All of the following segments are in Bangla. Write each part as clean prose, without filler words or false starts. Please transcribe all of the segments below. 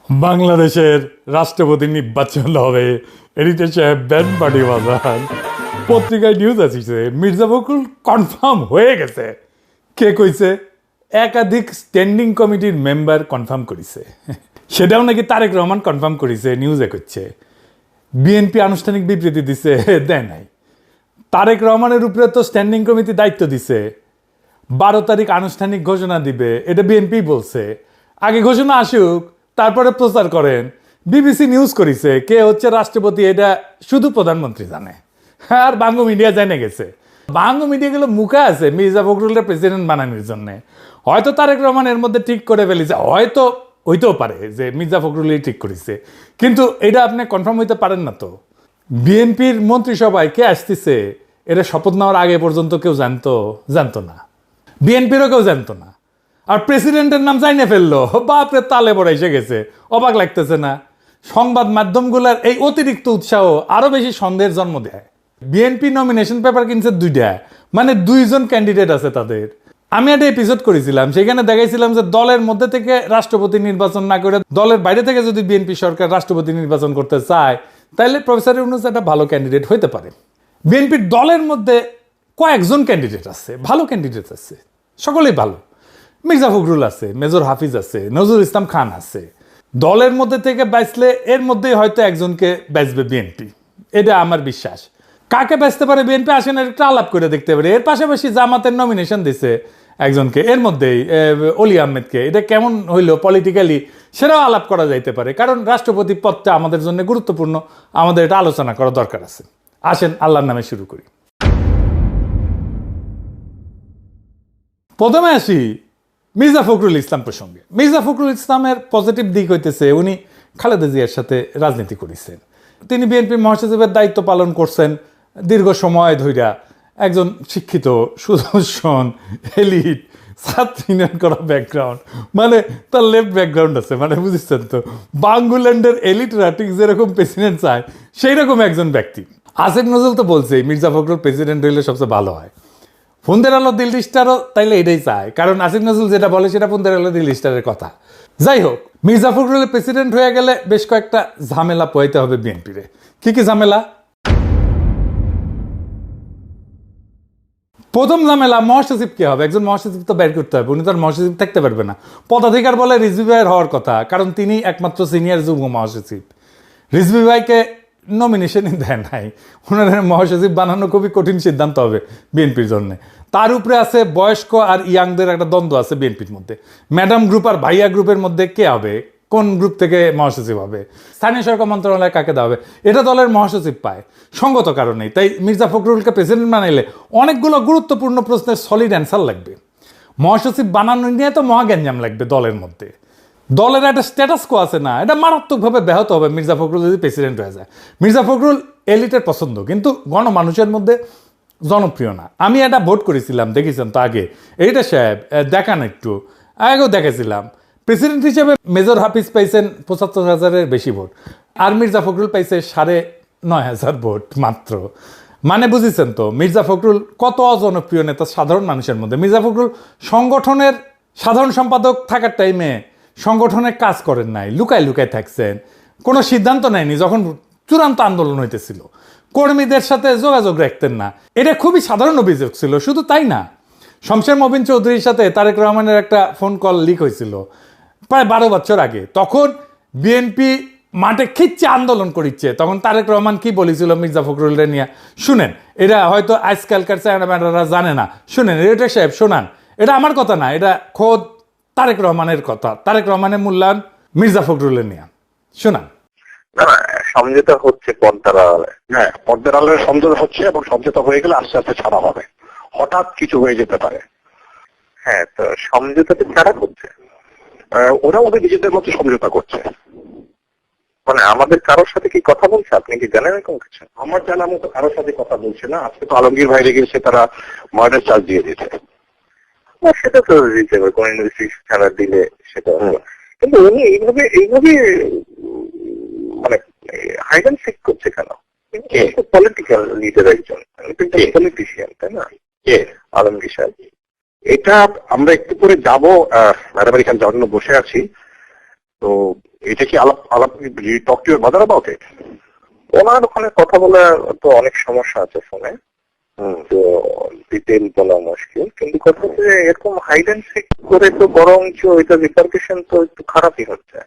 বাংলাদেশের রাষ্ট্রপতি নির্বাচন হবে, এডিটর সাহেব ব্যান্ড পার্টি বাজান। পত্রিকায় নিউজ আসিছে মির্জা ফখরুল কনফার্ম হয়ে গেছে। কে কইছে? একাধিক স্ট্যান্ডিং কমিটির মেম্বার কনফার্ম করেছে। সেটাও নাকি তারেক রহমান কনফার্ম করেছে, নিউজে করছে। বিএনপি আনুষ্ঠানিক বিবৃতি দিছে, দেয় নাই। তারেক রহমানের উপরে তো স্ট্যান্ডিং কমিটি দায়িত্ব দিছে, 12 তারিখ আনুষ্ঠানিক ঘোষণা দিবে, এটা বিএনপি বলছে। আগে ঘোষণা আসুক, তারপরে প্রচার করেন। বিবিসি নিউজ করেছে কে হচ্ছে রাষ্ট্রপতি এটা শুধু প্রধানমন্ত্রী জানে, আর বাংলা মিডিয়া জেনে গেছে। বাংলা মিডিয়াগুলো মুখে আছে মির্জা ফখরুলের প্রেসিডেন্ট বানানোর জন্য। হয়তো তারেক রহমান এর মধ্যে ঠিক করে ফেলেছে, হয়তো হইতেও পারে যে মির্জা ফখরুলই ঠিক করেছে, কিন্তু এটা আপনি কনফার্ম হইতে পারেন না। তো বিএনপির মন্ত্রিসভায় কে আসতেছে এটা শপথ নেওয়ার আগে পর্যন্ত কেউ জানতো না, বিএনপিরও কেউ জানতো না। আর প্রেসিডেন্টের নাম জানিয়ে ফেললো, বাপরে তালে বড় এসে গেছে। অবাক লাগতেছে না? সংবাদ মাধ্যমগুলোর এই অতিরিক্ত উৎসাহ আরো বেশি সন্দেহের জন্ম দেয়। বিএনপি নমিনেশন পেপার কিনছে 2টা, মানে 2জন ক্যান্ডিডেট আছে তাদের। আমি একটা এপিসোড করেছিলাম, সেখানে দেখাইছিলাম যে দলের মধ্যে থেকে রাষ্ট্রপতি নির্বাচন না করে দলের বাইরে থেকে যদি বিএনপি সরকার রাষ্ট্রপতি নির্বাচন করতে চায়, তাহলে প্রফেসর ইউনূস একটা ভালো ক্যান্ডিডেট হইতে পারে। বিএনপির দলের মধ্যে কয়েকজন ক্যান্ডিডেট আছে, ভালো ক্যান্ডিডেট আছে, সকলেই ভালো। মির্জা ফখরুল আছে, মেজর হাফিজ আছে, নজরুল ইসলাম খান আছে। দলের মধ্যে থেকে বাঁচলে এর মধ্যেই হয়তো একজনকে বাঁচবে বিএনপি, এটা আমার বিশ্বাস। কাকে বাঁচতে পারে বিএনপি আসেন একটা আলাপ করে দেখতে পারে। এর পাশাপাশি জামাতের নমিনেশন দিছে একজনকে, এর মধ্যেই অলি আহমেদকে। এটা কেমন হইলো পলিটিক্যালি সেটাও আলাপ করা যাইতে পারে, কারণ রাষ্ট্রপতি পদটা আমাদের জন্য গুরুত্বপূর্ণ। আমাদের এটা আলোচনা করা দরকার আছে। আসেন আল্লাহর নামে শুরু করি। প্রথমে আসি মির্জা ফখরুল ইসলাম প্রসঙ্গে। মির্জা ফখরুল ইসলামের পজিটিভ দিক হইতেছে উনি খালেদা জিয়ার সাথে রাজনীতি করেছেন। তিনি বিএনপির মহাসচিবের দায়িত্ব পালন করছেন দীর্ঘ সময় ধইরা। একজন শিক্ষিত, সুদর্শন, এলিট, ছাত্র ইউনিয়ন করা ব্যাকগ্রাউন্ড, মানে তার লেফট ব্যাকগ্রাউন্ড আছে, মানে বুঝছেন তো। বাংলাদেশের এলিটরা ঠিক যেরকম প্রেসিডেন্ট চায় সেই রকম একজন ব্যক্তি। আসিফ নজরুল তো বলছেই মির্জা ফখরুল প্রেসিডেন্ট হইলে সবচেয়ে ভালো হয়। ফোনদের আলো দিল্লি স্টারও তাইলে এটাই চায়, কারণ আসিফ নজরুল যেটা বলে সেটা ফোনদের আলো দিল্লি স্টারের কথা। যাই হোক, মির্জা ফখরুলের প্রেসিডেন্ট হয়ে গেলে বেশ কয়েকটা ঝামেলা পোহাইতে হবে বিএনপিরে। কি কি ঝামেলা? প্রথম ঝামেলা, মহাসচিব কে হবে? একজন মহাসচিব তো বের করতে হবে, উনি তো আর মহাসচিব থাকতে পারবে না। পদাধিকার বলে রিজভী ভাইয়ের হওয়ার কথা, কারণ তিনি একমাত্র সিনিয়র যুগ্ম মহাসচিব। রিজভী ভাইকে নমিনেশনই দেয় নাই। ওনার মহাসচিব বানানো খুবই কঠিন সিদ্ধান্ত হবে বিএনপির জন্য। তার উপরে আছে বয়স্ক আর ইয়াংদের একটা দ্বন্দ্ব আছে বিএনপির মধ্যে। ম্যাডাম গ্রুপ আর ভাইয়া গ্রুপের মধ্যে কে হবে, কোন গ্রুপ থেকে মহাসচিব হবে, স্থানীয় সরকার মন্ত্রণালয়ে কাকে দেওয়া হবে, এটা দলের মহাসচিব পায় সঙ্গত কারণেই। তাই মির্জা ফখরুলকে প্রেসিডেন্ট বানাইলে অনেকগুলো গুরুত্বপূর্ণ প্রশ্নের সলিড অ্যান্সার লাগবে। মহাসচিব বানানো নিয়ে তো মহাগ্যাঞ্জাম লাগবে দলের মধ্যে। দলের একটা স্ট্যাটাস কো আছে না, এটা মারাত্মকভাবে ব্যাহত হবে মির্জা ফখরুল যদি প্রেসিডেন্ট হয়ে যায়। মির্জা ফখরুল এলিটের পছন্দ, কিন্তু গণমানুষের মধ্যে জনপ্রিয় না। আমি একটা ভোট করেছিলাম, দেখেছেন তো আগে, এইটা সাহেব দেখান একটু আগেও দেখেছিলাম। প্রেসিডেন্ট হিসেবে মেজর হাফিজ পাইছেন 75,000-এর বেশি ভোট, আর মির্জা ফখরুল পাইছে 9,500 ভোট মাত্র। মানে বুঝেছেন তো মির্জা ফখরুল কত অজনপ্রিয় নেতা সাধারণ মানুষের মধ্যে। মির্জা ফখরুল সংগঠনের সাধারণ সম্পাদক থাকার টাইমে সংগঠনে কাজ করেন নাই, লুকায় লুকায় থাকছেন, কোনো সিদ্ধান্ত নেয়নি যখন চূড়ান্ত আন্দোলন হইতেছিল, কর্মীদের সাথে যোগাযোগ রাখতেন না। এটা খুবই সাধারণ অভিযোগ ছিল। শুধু তাই না, শমশের মবিন চৌধুরীর সাথে তারেক রহমানের একটা ফোন কল লিক হয়েছিল প্রায় 12 বছর আগে। তখন বিএনপি মাঠে খিচ্ছে আন্দোলন করিচ্ছে, তখন তারেক রহমান কি বলেছিল মির্জা ফখরুলের নিয়ে শুনেন। এটা হয়তো আজকালকার চ্যানেলম্যানরা জানে না, শুনেন। এটা সাহেব শোনান, এটা আমার কথা না, এটা খোদ তারেক রহমানের কথা। তারেক রহমানের মূল্যায়ন মির্জা ফখরুলের নিয়ে শোনান। না না, সমঝোতা হচ্ছে পর্দার আড়ালে। হ্যাঁ, পর্দার আড়ালে সমঝোতা হচ্ছে, এবং সমঝোতা হয়ে গেলে আস্তে আস্তে ছাড়া হবে। হঠাৎ কিছু হয়ে যেতে পারে। হ্যাঁ, তো সমঝোতাতে ছাড়া হচ্ছে, ওরা ওদের নিজেদের মতো সমঝোতা করছে। মানে আমাদের কারোর সাথে কি কথা বলছে আপনি কি জানেন এরকম কিছু? আমার জানা মতো কারোর সাথে কথা বলছে না। আজকে তো আলমগীর বাইরে গেছে, তারা মার্ডার চার্জ দিয়ে দিতে। সেটা তো দিতে হবে, কোন ইনভেস্টিগেশন দিলে সেটা। কিন্তু উনি এইভাবে মানে হাইড অ্যান্ড সিক করছে কেন? পলিটিক্যাল লিডার একজন, পলিটিশিয়ান, তাই না? আলমগীর সাহেব, এটা আমরা একটু করে যাবো। ম্যাডাম এখানে জন্য বসে আছি, তো এটা কি আলাপ আলাপ talk to your mother about it? ওনার ওখানে কথা বলে তো অনেক সমস্যা আছে ফোনে, তো ডিটেল বলা মুশকিল, কিন্তু কথা হচ্ছে যে এরকম হাইড অ্যান্ড সিক করে তো বরঞ্চ এটা রিপারকেশন তো একটু খারাপই হচ্ছে।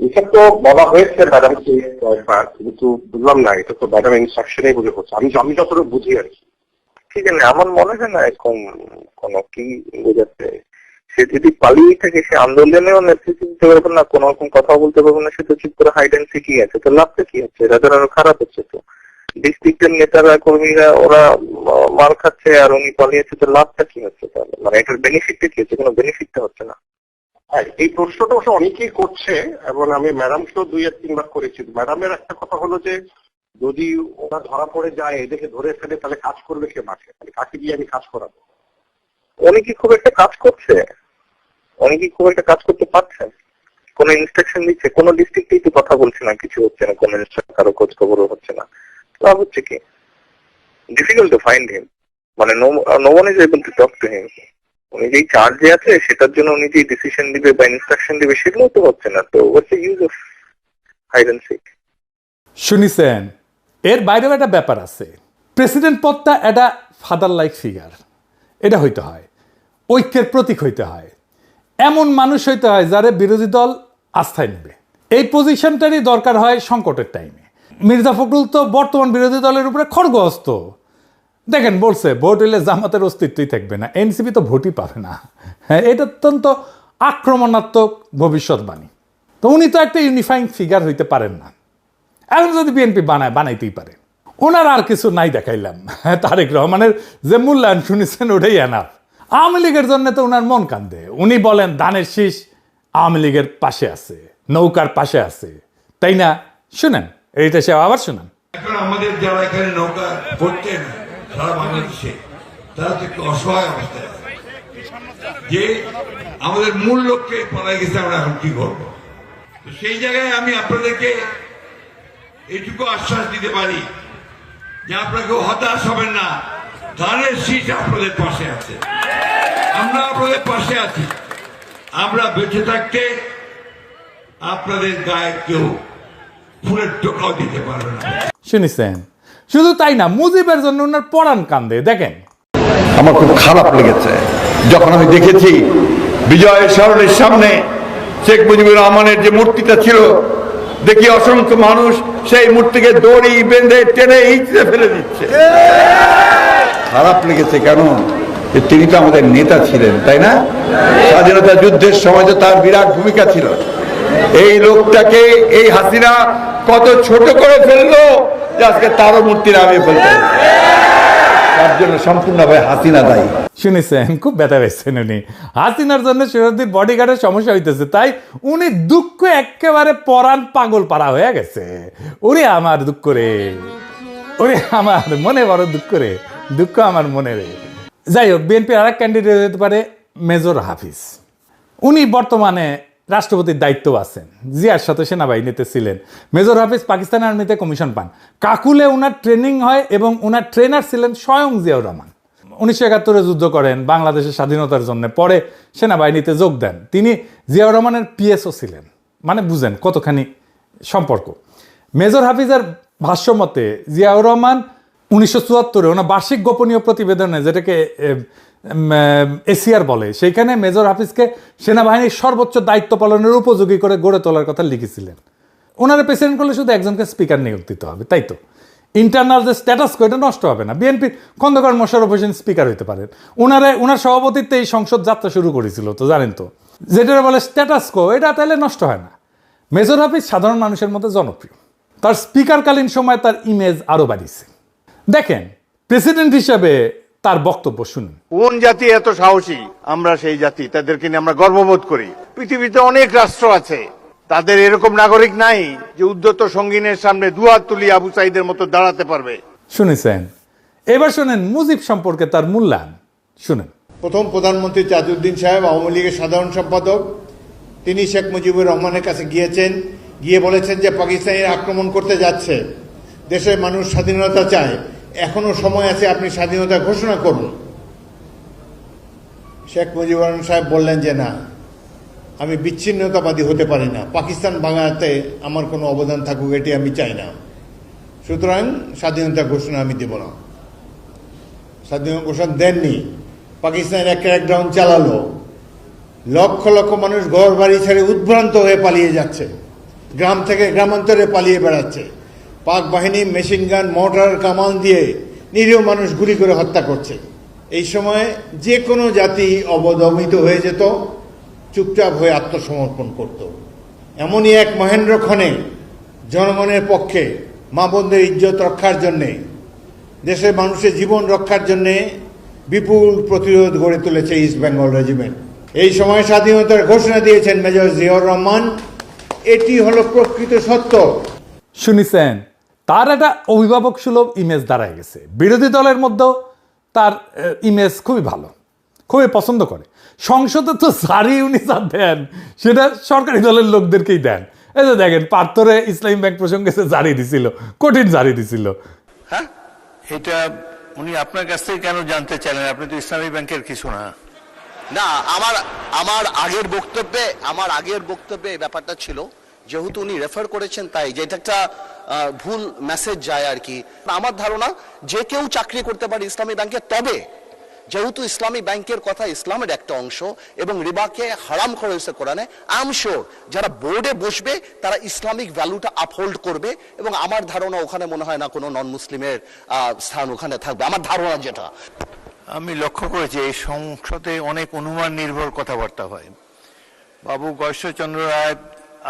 এটা তো বলা হয়েছে ম্যাডামকে কয়েকবার, কিন্তু বুঝলাম না এটা তো ম্যাডাম ইনস্ট্রাকশনেই বুঝে হচ্ছে, আমি যতটুকু বুঝি আর কি। ঠিক আছে, আমার মনে হয় না এরকম কোন কি বোঝাচ্ছে। সে যদি পালিয়ে থাকে, সে আন্দোলনেও নেতৃত্ব দিতে পারবে না, কোন রকম কথা বলতে পারবে না, সে তো চুপ করে হাইড অ্যান্ড সিকই আছে, তো লাভটা কি হচ্ছে? রাজার আরো খারাপ হচ্ছে। তো ডিস্ট্রিক্টের নেতারা কর্মীরা ওরা মার খাচ্ছে আর উনি পালিয়েছে, তো লাভটা কি হচ্ছে তাহলে? মানে এটার বেনিফিটটা কি হচ্ছে? কোনো বেনিফিটটা হচ্ছে না। হ্যাঁ, এই প্রশ্নটা অবশ্য অনেকেই করছে এবং আমি ম্যাডামকেও 2-3 বার করেছি। ম্যাডামের একটা কথা হলো যে যদি ওরা ধরা পড়ে যায়, এদেরকে ধরে ফেলে, তাহলে কাজ করবে কে মাঠে? তাহলে কাকে দিয়ে আমি কাজ করাবো? উনি কি খুব একটা কাজ করছে? উনি কি খুব একটা কাজ করতে পারছেন? কোন ইনস্ট্রাকশন দিচ্ছে? কোন ডিস্ট্রিক্টেই তো কথা বলছে না, কিছু হচ্ছে না, কোন ইনস্ট্রাকশন কারো খোঁজ খবরও হচ্ছে না। লাভ হচ্ছে কি? ডিফিকাল্ট টু ফাইন্ড হিম, মানে no one is able to talk to him. উনি যেই চার্জে আছে সেটার জন্য উনি যে ডিসিশন দিবে বা ইনস্ট্রাকশন দিবে সেগুলো তো হচ্ছে না। তো what's the use of hide and seek? শুনিছেন, এর বাইরেও একটা ব্যাপার আছে। প্রেসিডেন্ট পদটা একটা ফাদার লাইক ফিগার, এটা হইতে হয়, ঐক্যের প্রতীক হইতে হয়, এমন মানুষ হইতে হয় যারে বিরোধী দল আস্থায় নেবে। এই পজিশনটারই দরকার হয় সংকটের টাইমে। মির্জা ফখরুল তো বর্তমান বিরোধী দলের উপরে খড়গহস্ত। দেখেন, বলছে ভোট হইলে জামাতের অস্তিত্বই থাকবে না, এনসিপি তো ভোটই পাবে না। হ্যাঁ, এটা অত্যন্ত আক্রমণাত্মক ভবিষ্যৎবাণী। তো উনি তো একটা ইউনিফাইং ফিগার হইতে পারেন না। এখন যদি বিএনপি বানাইতেই পারে, ওনার আর কিছু নাই দেখাইলাম। তারেক রহমানের যে মূল্যায়ন শুনেছেন ওটাই এনাফ। আওয়ামী লীগের জন্য তো ওনার মন কান্দে। উনি বলেন ধানের শীষ আওয়ামী লীগের পাশে আছে, নৌকার পাশে আছে, তাই না? শুনেন, এইটা সে আবার শুনেন। এখন আমাদের যারা এখানে নৌকা করছেন সারা বাংলাদেশে, তারা তো একটু অসহায় অবস্থায় আছে, যে আমাদের মূল লক্ষ্যে পড়ায় গেছে, আমরা এখন কি করবো? তো সেই জায়গায় আমি আপনাদেরকে এইটুকু আশ্বাস দিতে পারি যে আপনারা কেউ হতাশ হবেন না, ধানের শীষ আপনাদের পাশে আছে, আমরা আপনাদের পাশে আছি। আমরা বেঁচে থাকতে আপনাদের গায়ে কেউ ফুলের টোকাও দিতে পারবে না। শুনেছেন? শুধু তাই না, মুজিবের জন্য ওনার পরাণ কান্দে। দেখেন, আমার খুব খারাপ লেগেছে যখন আমি দেখেছি বিজয় সরণির সামনে শেখ মুজিবুর রহমানের যে মূর্তিটা ছিল, দেখি অসংখ্য মানুষ সেই মূর্তিকে দড়ি বেঁধে টেনে হিঁচড়ে ফেলে দিচ্ছে। খারাপ লেগেছে কেন? যে তিনি তো আমাদের নেতা ছিলেন, তাই না? স্বাধীনতা যুদ্ধের সময় তো তার বিরাট ভূমিকা ছিল। এই লোকটাকে এই হাসিনা কত ছোট করে ফেললো যে আজকে তারও মূর্তি নামিয়ে ফেলতে, তার জন্য সম্পূর্ণভাবে হাসিনা দায়ী। শুনেছেন? খুব ব্যথা পেয়েছেন উনি। হাসিনার জন্য শরীয়দ্দির বডিগার্ডের সমস্যা হইতেছে, তাই উনি দুঃখ একেবারে পরাণ পাগল পাড়া হয়ে গেছে। ওরে আমার দুঃখ রে, ওরে আমার মনে বড় দুঃখ রে, দুঃখ আমার মনে রে। যাই হোক, বিএনপির আর এক ক্যান্ডিডেট হতে পারে মেজর হাফিজ। উনি বর্তমানে রাষ্ট্রপতির দায়িত্ব আছেন, জিয়ার সাথে সেনাবাহিনীতে ছিলেন। মেজর হাফিজ পাকিস্তান আর্মিতে কমিশন পান, কাকুলে ওনার ট্রেনিং হয় এবং ওনার ট্রেনার ছিলেন স্বয়ং জিয়াউর রহমান। 1971 যুদ্ধ করেন বাংলাদেশের স্বাধীনতার জন্য, পরে সেনাবাহিনীতে যোগ দেন। তিনি জিয়াউর রহমানের পিএসও ছিলেন, মানে বুঝেন কতখানি সম্পর্ক। মেজর হাফিজের ভাষ্যমতে জিয়াউর রহমান 1974 ওনার বার্ষিক গোপনীয় প্রতিবেদনে, যেটাকে এসিআর বলে, সেইখানে মেজর হাফিজকে সেনাবাহিনীর সর্বোচ্চ দায়িত্ব পালনের উপযোগী করে গড়ে তোলার কথা লিখেছিলেন। ওনারা প্রেসিডেন্ট করলে শুধু একজনকে স্পিকার নিয়োগ দিতে হবে, তাই তো? ইন্টারনাল যে স্ট্যাটাস কো এটা নষ্ট হবে না। বিএনপির খন্দকার মোশাররফ হোসেন স্পিকার হইতে পারেন। ওনার সভাপতিত্বে এই সংসদ যাত্রা শুরু করেছিল, তো জানেন তো, যেটা বলে স্ট্যাটাস কো, এটা তাহলে নষ্ট হয় না। মেজর হাফিজ সাধারণ মানুষের মধ্যে জনপ্রিয়, তার স্পিকারকালীন সময় তার ইমেজ আরো বাড়িয়েছে। দেখেন, প্রেসিডেন্ট হিসেবে তার বক্তব্য শুনুন। কোন জাতি এত সাহসী? আমরা সেই জাতি, তাদেরকে নিয়ে আমরা গর্ববোধ করি। পৃথিবীতে অনেক রাষ্ট্র আছে, তাদের এরকম নাগরিক নাই যে উদ্ধত সঙ্গিনের সামনে দুহাত তুলি আবু সাইদের মতো দাঁড়াতে পারবে। শুনেছেন? এবার শুনেন মুজিব সম্পর্কে তার মূল্যায়ন শুনেন। প্রথম প্রধানমন্ত্রী তাজউদ্দিন সাহেব, আওয়ামী লীগের সাধারণ সম্পাদক, তিনি শেখ মুজিবুর রহমানের কাছে গিয়েছেন, গিয়ে বলেছেন যে পাকিস্তানিরা আক্রমণ করতে যাচ্ছে, দেশের মানুষ স্বাধীনতা চায়, এখনো সময় আছে, আপনি স্বাধীনতা ঘোষণা করুন। শেখ মুজিবুর রহমান সাহেব বললেন যে না, আমি বিচ্ছিন্নতাবাদী হতে পারি না। পাকিস্তান ভাঙাতে আমার কোনো অবদান থাকুক এটি আমি চাই না। সুতরাং স্বাধীনতা ঘোষণা আমি দেব না। স্বাধীনতা ঘোষণা দেননি, পাকিস্তানের এক ক্র্যাকডাউন চালালো, লক্ষ লক্ষ মানুষ ঘর বাড়ি ছেড়ে উদ্ভ্রান্ত হয়ে পালিয়ে যাচ্ছে, গ্রাম থেকে গ্রামান্তরে পালিয়ে বেড়াচ্ছে। পাক বাহিনী মেশিন গান, মোটর, কামান দিয়ে নিরীহ মানুষ গুলি করে হত্যা করছে। এই সময় যে কোনো জাতি অবদমিত হয়ে যেত, চুপচাপ হয়ে আত্মসমর্পণ করত। এমনই এক মহেন্দ্র ক্ষণে জনগণের পক্ষে মা বোনদের ইজ্জত রক্ষার জন্যে, দেশের মানুষের জীবন রক্ষার জন্যে বিপুল প্রতিরোধ গড়ে তুলেছে ইস্ট বেঙ্গল রেজিমেন্ট। এই সময় স্বাধীনতার ঘোষণা দিয়েছেন মেজর জিয়াউর রহমান। এটি হলো প্রকৃত সত্য। শুনিছেন, তার একটা অভিভাবক সুলভ ইমেজ দাঁড়ায় গেছে। বিরোধী দলের মধ্যেও তার ইমেজ খুবই ভালো, খুবই পছন্দ করে। সংসদে তো জারি উনি যা দেন সেটা সরকারি দলের লোকদেরকেই দেন। এই যে দেখেন, পার্থরে ইসলামী ব্যাংক প্রসঙ্গে সে জারি দিছিল, কঠিন জারি দিছিল। হ্যাঁ, এটা উনি আপনার কাছ থেকে কেন জানতে চাইলেন? আপনি তো ইসলামী ব্যাংকের কিছু না। না, আমার আগের বক্তব্যে এই ব্যাপারটা ছিল, যেহেতু উনি রেফার করেছেন তাই, যে এটা একটা ভুল মেসেজ যায় আর কি। আমার ধারণা যে কেউ চাকরি করতে পারে ইসলামী ব্যাংকে, তবে যেহেতু ইসলামী ব্যাংকের কথা ইসলামের একটা অংশ এবং রিবাকে হারাম করা হয়েছে কোরআনে, আই এম শিওর যারা বোর্ডে বসবে তারা ইসলামিক ভ্যালুটা আপহোল্ড করবে, এবং আমার ধারণা ওখানে মনে হয় না কোনো নন মুসলিমের স্থান ওখানে থাকবে, আমার ধারণা যেটা। আমি লক্ষ্য করেছি এই সংসদে অনেক অনুমান নির্ভর কথাবার্তা হয়। বাবু গয়েশ্বরচন্দ্র রায়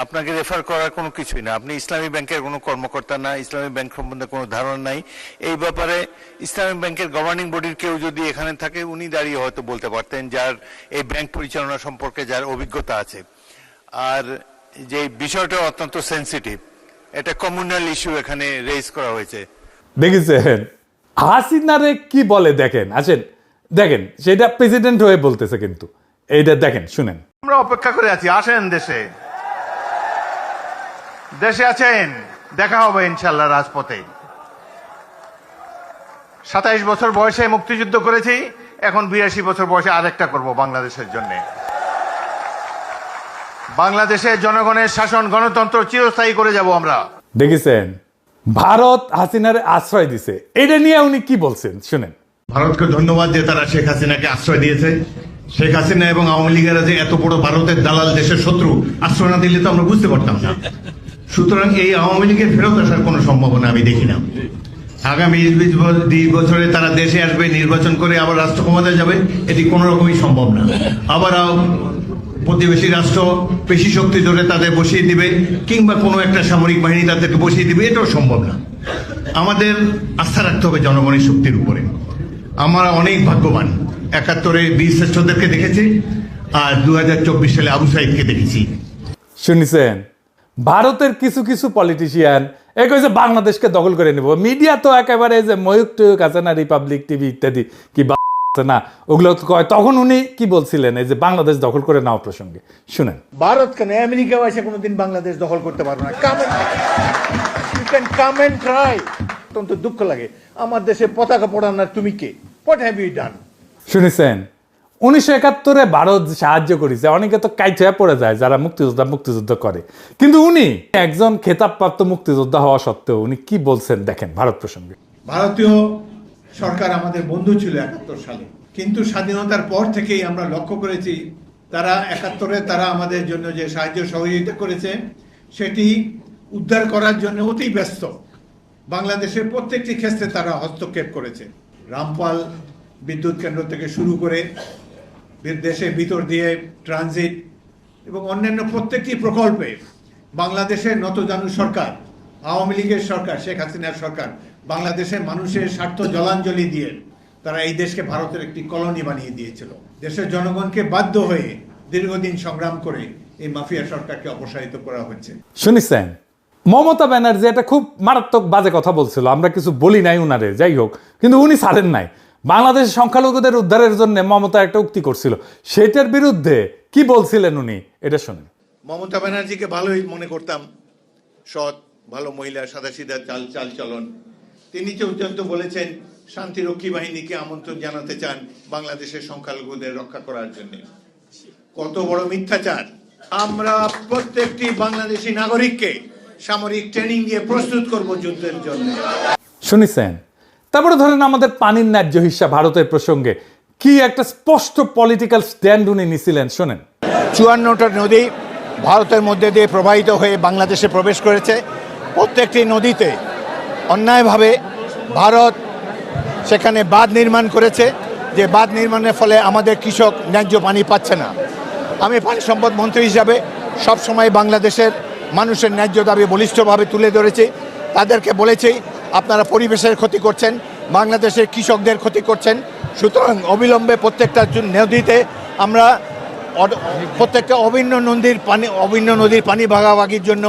আপনাকে রেফার করার কোনো কিছুই না, আপনি ইসলামী ব্যাংকের কোনো কর্মকর্তা না, ইসলামী ব্যাংক সম্বন্ধে কোনো ধারণা নাই। এই ব্যাপারে ইসলামী ব্যাংকের গভর্নিং বডির কেউ যদি এখানে থাকে, উনি দাঁড়িয়ে হয়তো বলতে পারতেন, যার এই ব্যাংক পরিচালনা সম্পর্কে যার অভিজ্ঞতা আছে। আর যে বিষয়টা অত্যন্ত সেন্সিটিভ, এটা কমিউনাল ইস্যু এখানে রেজ করা হয়েছে। দেখেছেন হাসিনারে কি বলে? দেখেন, আসেন দেখেন, সেটা প্রেসিডেন্ট হয়ে বলতেছে, কিন্তু এইটা দেখেন, শুনেন। আমরা অপেক্ষা করে আছি, আসেন দেশে, দেশে আছেন, দেখা হবে ইনশাল্লাহ রাজপথে। 27 বছর বয়সে মুক্তিযুদ্ধ করেছি, এখন 82 বছর বয়সে আরেকটা করব বাংলাদেশের জন্য। বাংলাদেশের জনগণের শাসন, গণতন্ত্র চিরস্থায়ী করে যাব আমরা। দেখেছেন, ভারত হাসিনারে আশ্রয় দিছে, এটা নিয়ে উনি কি বলছেন শুনেন। ভারতকে ধন্যবাদ যে তারা শেখ হাসিনাকে আশ্রয় দিয়েছে। শেখ হাসিনা এবং আওয়ামী লীগেরা যে এত বড় ভারতের দালাল, দেশের শত্রু, আশ্রয় না দিলে তো আমরা বুঝতে পারতাম না। সুতরাং এই আওয়ামী লীগের ফেরত আসার কোনো সম্ভাবনা আমি দেখি না। আগামী 20 বছরে তারা দেশে আসবে, নির্বাচন করে আবার রাষ্ট্র ক্ষমতায় যাবে, এটি কোনো রকমই সম্ভব না। আবার প্রতিবেশী রাষ্ট্র পেশি শক্তি ধরে তাদের বসিয়ে দিবে, কিংবা কোনো একটা সামরিক বাহিনী তাদেরকে বসিয়ে দিবে, এটাও সম্ভব না। আমাদের আস্থা রাখতে হবে জনগণের শক্তির উপরে। আমরা অনেক ভাগ্যবান, 71-এ বীর শ্রেষ্ঠদেরকে দেখেছি, আর 2024 সালে আবু সাইদকে দেখেছি। শুনেছেন, ভারতের কিছু কিছু পলিটিশিয়ান এ কইছে বাংলাদেশকে দখল করে নেব। মিডিয়া তো একেবারে যে ময়ূক টয়ুক আছে না, রিপাবলিক টিভি ইত্যাদি, কি আছে না, ওগুলো তো কয়। তখন উনি কি বলছিলেন এই যে বাংলাদেশ দখল করে নেওয়া প্রসঙ্গে, শুনেন। ভারত কেন, আমেরিকাও এসে কোনোদিন বাংলাদেশ দখল করতে পারবে না। Come and try. অত্যন্ত দুঃখ লাগে, আমার দেশে পতাকা পোড়ানোর তুমি কে? What have you done? শুনেছেন, 1971-এ ভারত সাহায্য করেছে, অনেকে তো কাইট হয়ে পড়ে যায় যারা মুক্তিযুদ্ধ করে, কিন্তু উনি একজন খেতাবপ্রাপ্ত মুক্তিযোদ্ধা হওয়া সত্ত্বেও উনি কি বলছেন দেখেন ভারত প্রসঙ্গে। ভারতীয় সরকার আমাদের বন্ধু ছিল 71 সালে, কিন্তু স্বাধীনতার পর থেকেই আমরা লক্ষ্য করেছি তারা 71-এ তারা আমাদের জন্য যে সাহায্য সহযোগিতা করেছে সেটি উদ্ধার করার জন্য অতি ব্যস্ত। বাংলাদেশের প্রত্যেকটি ক্ষেত্রে তারা হস্তক্ষেপ করেছে। রামপাল বিদ্যুৎ কেন্দ্র থেকে শুরু করে দেশের ভিতর দিয়ে ট্রানজিট এবং অন্যান্য প্রত্যেকটি প্রকল্পে বাংলাদেশের নতজানু সরকার, আওয়ামী লীগের সরকার, শেখ হাসিনার সরকার বাংলাদেশের মানুষের স্বার্থ জলাঞ্জলি দিয়ে তারা এই দেশকে ভারতের একটি কলোনি বানিয়ে দিয়েছিল। দেশের জনগণকে বাধ্য হয়ে দীর্ঘদিন সংগ্রাম করে এই মাফিয়া সরকারকে অপসারিত করা হচ্ছে। শুনেছেন, মমতা ব্যানার্জি একটা খুব মারাত্মক বাজে কথা বলছিল, আমরা কিছু বলি নাই উনারে, যাই হোক, কিন্তু উনি ছাড়েন নাই। বাংলাদেশের সংখ্যালঘুদের উদ্ধারের জন্য মমতা একটা উক্তি করছিল, সেটার বিরুদ্ধে কি বলছিলেন উনি, এটা শুনেন। মমতা ব্যানার্জিকে ভালোই মনে করতাম, সৎ, ভালো মহিলা, সাদাসিধা চাল চলন। তিনি চৌদ্দ বলেছেন শান্তিরক্ষী বাহিনীকে আমন্ত্রণ জানাতে চান বাংলাদেশের সংখ্যালঘুদের রক্ষা করার জন্য। কত বড় মিথ্যাচার! আমরা প্রত্যেকটি বাংলাদেশি নাগরিককে সামরিক ট্রেনিং দিয়ে প্রস্তুত করব যুদ্ধের জন্য। শুনেছেন? তারপরে ধরেন আমাদের পানির ন্যায্য হিসাব ভারতের প্রসঙ্গে কি একটা স্পষ্ট পলিটিক্যাল স্ট্যান্ড উনি নিছিলেন, শোনেন। 54টা নদী ভারতের মধ্যে দিয়ে প্রবাহিত হয়ে বাংলাদেশে প্রবেশ করেছে। প্রত্যেকটি নদীতে অন্যায়ভাবে ভারত সেখানে বাঁধ নির্মাণ করেছে, যে বাঁধ নির্মাণের ফলে আমাদের কৃষক ন্যায্য পানি পাচ্ছে না। আমি পানি সম্পদ মন্ত্রী হিসাবে সবসময় বাংলাদেশের মানুষের ন্যায্য দাবি বলিষ্ঠভাবে তুলে ধরেছি। তাদেরকে বলেছি আপনারা পরিবেশের ক্ষতি করছেন, বাংলাদেশের কৃষকদের ক্ষতি করছেন, সুতরাং অবিলম্বে প্রত্যেকটা নদীতে আমরা প্রত্যেকটা অভিন্ন নদীর পানি ভাগাভাগির জন্য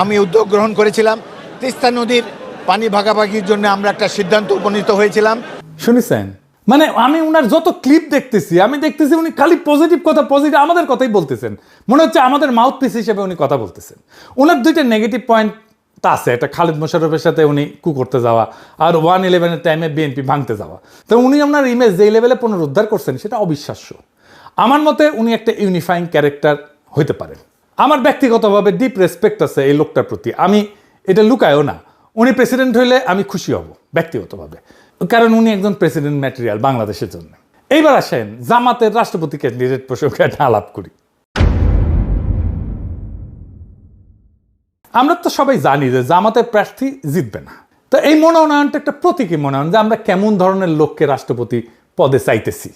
আমি উদ্যোগ গ্রহণ করেছিলাম। তিস্তা নদীর পানি ভাগাভাগির জন্য আমরা একটা সিদ্ধান্ত উপনীত হয়েছিলাম। শুনেছেন? মানে আমি উনার যত ক্লিপ দেখতেছি, আমি দেখতেছি উনি খালি পজিটিভ কথা, পজিটিভ আমাদের কথাই বলতেছেন। মনে হচ্ছে আমাদের মাউথ পিস হিসেবে উনি কথা বলতেছেন। ওনার দুইটা নেগেটিভ পয়েন্ট আছে, একটা খালেদ মোশাররফের সাথে উনি কু করতে যাওয়া, আর 1/11-এর টাইমে বিএনপি ভাঙতে যাওয়া। তো উনি আপনার ইমেজ যে লেভেলে পুনরুদ্ধার করছেন সেটা অবিশ্বাস্য। আমার মতে উনি একটা ইউনিফাইং ক্যারেক্টার হইতে পারেন। আমার ব্যক্তিগতভাবে ডিপ রেসপেক্ট আছে এই লোকটার প্রতি, আমি এটা লুকায়ও না। উনি প্রেসিডেন্ট হইলে আমি খুশি হব ব্যক্তিগতভাবে, কারণ উনি একজন প্রেসিডেন্ট ম্যাটেরিয়াল বাংলাদেশের জন্য। এইবার আসেন জামাতের রাষ্ট্রপতি ক্যান্ডিডেট প্রসঙ্গে একটা আলাপ করি। আমরা তো সবাই জানি যে জামাতের প্রার্থী জিতবে না। তো এই মনোনয়নটা একটা প্রতীকী মনোনয়ন, যে আমরা কেমন ধরনের লোককে রাষ্ট্রপতি পদে চাইতেছি,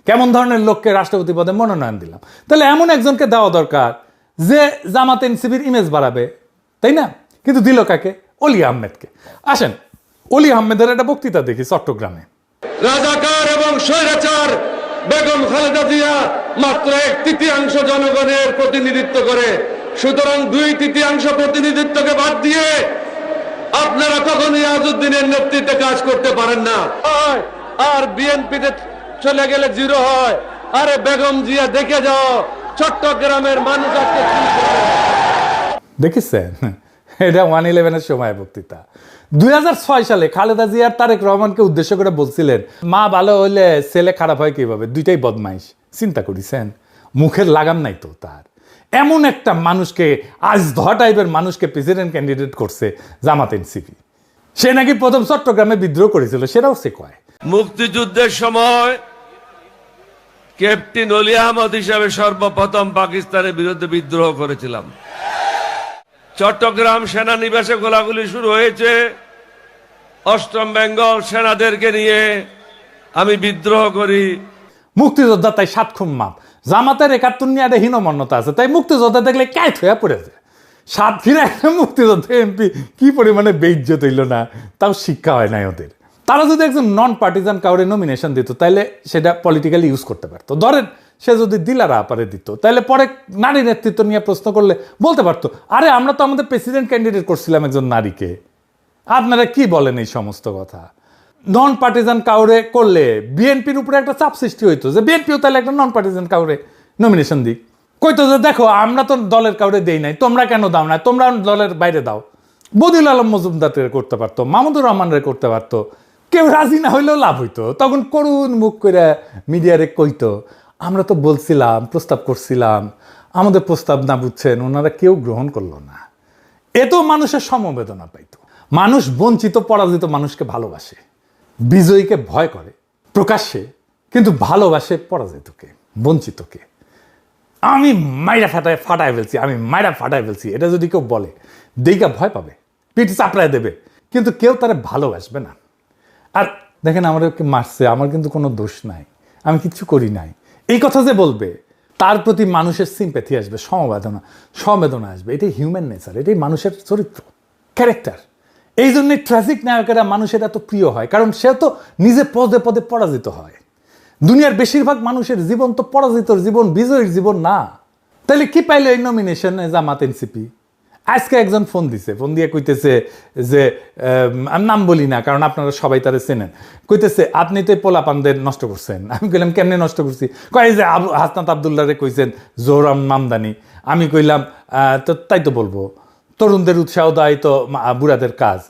কেমন ধরনের লোককে রাষ্ট্রপতি পদে মনোনয়ন দিলাম। তাহলে এমন একজনকে দেওয়া দরকার যে জামাত এনসিপির ইমেজ বাড়াবে, তাই না? কিন্তু দিল কাকে? অলি আহমেদকে। আসেন অলি আহমেদের একটা বক্তৃতা দেখি চট্টগ্রামে। রাজাকার এবং স্বৈরাচার বেগম খালেদা জিয়া মাত্র 1/3 জনগণের প্রতিনিধিত্ব করে। সুতরাং 2/3 প্রতিনিধিত্বকে বাদ দিয়ে আপনারা কখনোই আজউদ্দিনের নেতৃত্বে কাজ করতে পারেন না। আর বিএনপিতে চলে গেলে 0 হয়। আরে বেগম জিয়া দেখে যাও চট্টগ্রামের মানুষ আজকে কি করে। দেখেছেন? এটা 1/11-এর সময় বক্তৃতা। 2006 সালে খালেদা জিয়ার তারেক রহমানকে উদ্দেশ্য করে বলছিলেন, মা ভালো হইলে ছেলে খারাপ হয় কিভাবে, দুইটাই বদমাইশ। চিন্তা করেছেন? মুখের লাগাম নাই তো তার। এমন একটা মানুষকে, আজ ধোয়া টাইপের মানুষকে প্রেসিডেন্ট ক্যান্ডিডেট করছে জামাত এনসিপি। সে নাকি প্রথম চট্টগ্রামে বিদ্রোহ করেছিল, সেটাও সে কয়। মুক্তিযুদ্ধের সময় ক্যাপ্টেন অলি আহমদ হিসাবে সর্বপ্রথম পাকিস্তানের বিরুদ্ধে বিদ্রোহ করেছিলাম। চট্টগ্রাম সেনানিবাসে গোলাগুলি শুরু হয়েছে, 8ম বেঙ্গল সেনাদেরকে নিয়ে আমি বিদ্রোহ করি। মুক্তিযোদ্ধা তাই 7 খুন মাপ। জামাতের 71 নিয়ে একটা হীনমন্যতা আছে, তাই মুক্তিযোদ্ধা দেখলে ক্যাট হয়ে পড়েছে। সাতক্ষীরা একটা মুক্তিযোদ্ধা এমপি কি পরিমাণে বেইজ্জত হইল না, তাও শিক্ষা হয় নাই ওদের। তারা যদি একজন নন পার্টিজান কাউরে নমিনেশন দিত, তাইলে সেটা পলিটিক্যালি ইউজ করতে পারতো। ধরেন সে যদি দিলারা আপারে দিত, তাহলে পরে নারী নেতৃত্ব নিয়ে প্রশ্ন করলে বলতে পারতো, আরে আমরা তো আমাদের প্রেসিডেন্ট ক্যান্ডিডেট করছিলাম একজন নারীকে, আপনারা কি বলেন এই সমস্ত কথা। নন পার্টিজান কাউরে করলে বিএনপির উপরে একটা চাপ সৃষ্টি হইতো, যে বিএনপিও তাহলে একটা নন পার্টিজান কাউরে নমিনেশন দিক। কইতো যে দেখো আমরা তো দলের কাউরে দেই নাই, তোমরা কেন দাও না, তোমরা দলের বাইরে দাও। বদিউল আলম মজুমদারের করতে পারতো, মাহমুদুর রহমানের করতে পারতো। কেউ রাজি না হইলেও লাভ হইতো, তখন করুণ মুখ করে মিডিয়ারে কইতো, আমরা তো বলছিলাম, প্রস্তাব করছিলাম, আমাদের প্রস্তাব না বুঝছেন, ওনারা কেউ গ্রহণ করলো না। এত মানুষের সমবেদনা পাইতো। মানুষ বঞ্চিত পরাজিত মানুষকে ভালোবাসে, বিজয়ীকে ভয় করে প্রকাশ্যে, কিন্তু ভালোবাসে পরাজিতকে, বঞ্চিতকে। আমি মাইরা ফাটায় ফেলছি, আমি মাইরা ফাটায় ফেলছি, এটা যদি কেউ বলে দেইকা ভয় পাবে, পিঠ চাপড়ায় দেবে, কিন্তু কেউ তারা ভালোবাসবে না। আর দেখেন আমাদেরকে মারছে, আমার কিন্তু কোনো দোষ নাই, আমি কিচ্ছু করি নাই, এই কথা যে বলবে, তার প্রতি মানুষের সিম্প্যাথি আসবে, সমবেদনা আসবে। এটাই হিউম্যান নেচার, এটাই মানুষের চরিত্র, ক্যারেক্টার। এই জন্যই ট্র্যাজিক নায়কেরা মানুষের এত প্রিয় হয়, কারণ সে তো নিজে পদে পদে পরাজিত হয়। দুনিয়ার বেশিরভাগ মানুষের জীবন তো পরাজিতর জীবন, বিজয়ীর জীবন না। তাহলে কি পাইলো এই নমিনেশনে জামাত এনসিপি? আজকে একজন ফোন দিছে, ফোন দিয়ে কইতেছে যে, আমি নাম বলি না কারণ আপনারা সবাই তারা চেনেন, কইতেছে আপনি তো পোলাপানদের নষ্ট করছেন। আমি কইলাম কেমনে নষ্ট করছি? কয় যে হাসনাত আবদুল্লাহরে কইছেন জোহরাম মামদানি। আমি কইলাম তো তাই তো বলবো, তরুণদের উৎসাহ দেয় তো বুড়াদের কাজ।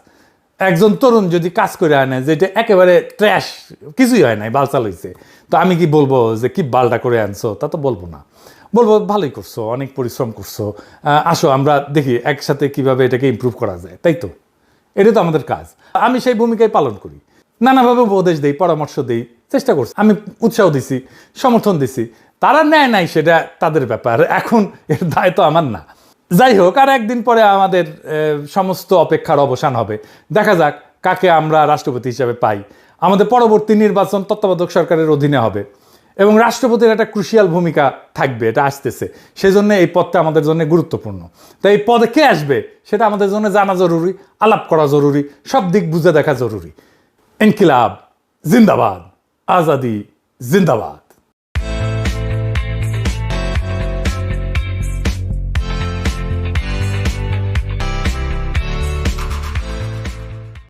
একজন তরুণ যদি কাজ করে আনে যেটা একেবারে ট্র্যাশ, কিছুই হয় নাই, বালচাল হয়েছে, তো আমি কি বলবো যে কি বালটা করে আনছো? তা তো বলবো না। বলবো ভালোই করছো, অনেক পরিশ্রম করছো, আসো আমরা দেখি একসাথে কিভাবে এটাকে ইমপ্রুভ করা যায়, তাই তো? এটা তো আমাদের কাজ। আমি সেই ভূমিকায় পালন করি, নানাভাবে উপদেশ দিই, পরামর্শ দিই, চেষ্টা করছি, আমি উৎসাহ দিছি, সমর্থন দিছি। তারা নেয় নাই সেটা তাদের ব্যাপার, এখন এর দায় তো আমার না। যাই হোক, আর একদিন পরে আমাদের সমস্ত অপেক্ষার অবসান হবে, দেখা যাক কাকে আমরা রাষ্ট্রপতি হিসাবে পাই। আমাদের পরবর্তী নির্বাচন তত্ত্বাবধায়ক সরকারের অধীনে হবে এবং রাষ্ট্রপতির একটা ক্রুশিয়াল ভূমিকা থাকবে, এটা আসতেছে। সেজন্য এই পদটা আমাদের জন্য গুরুত্বপূর্ণ। তাই এই পদে কে আসবে সেটা আমাদের জন্য জানা জরুরি, আলাপ করা জরুরি, সব দিক বুঝে দেখা জরুরি। ইনকিলাব জিন্দাবাদ, আজাদি জিন্দাবাদ।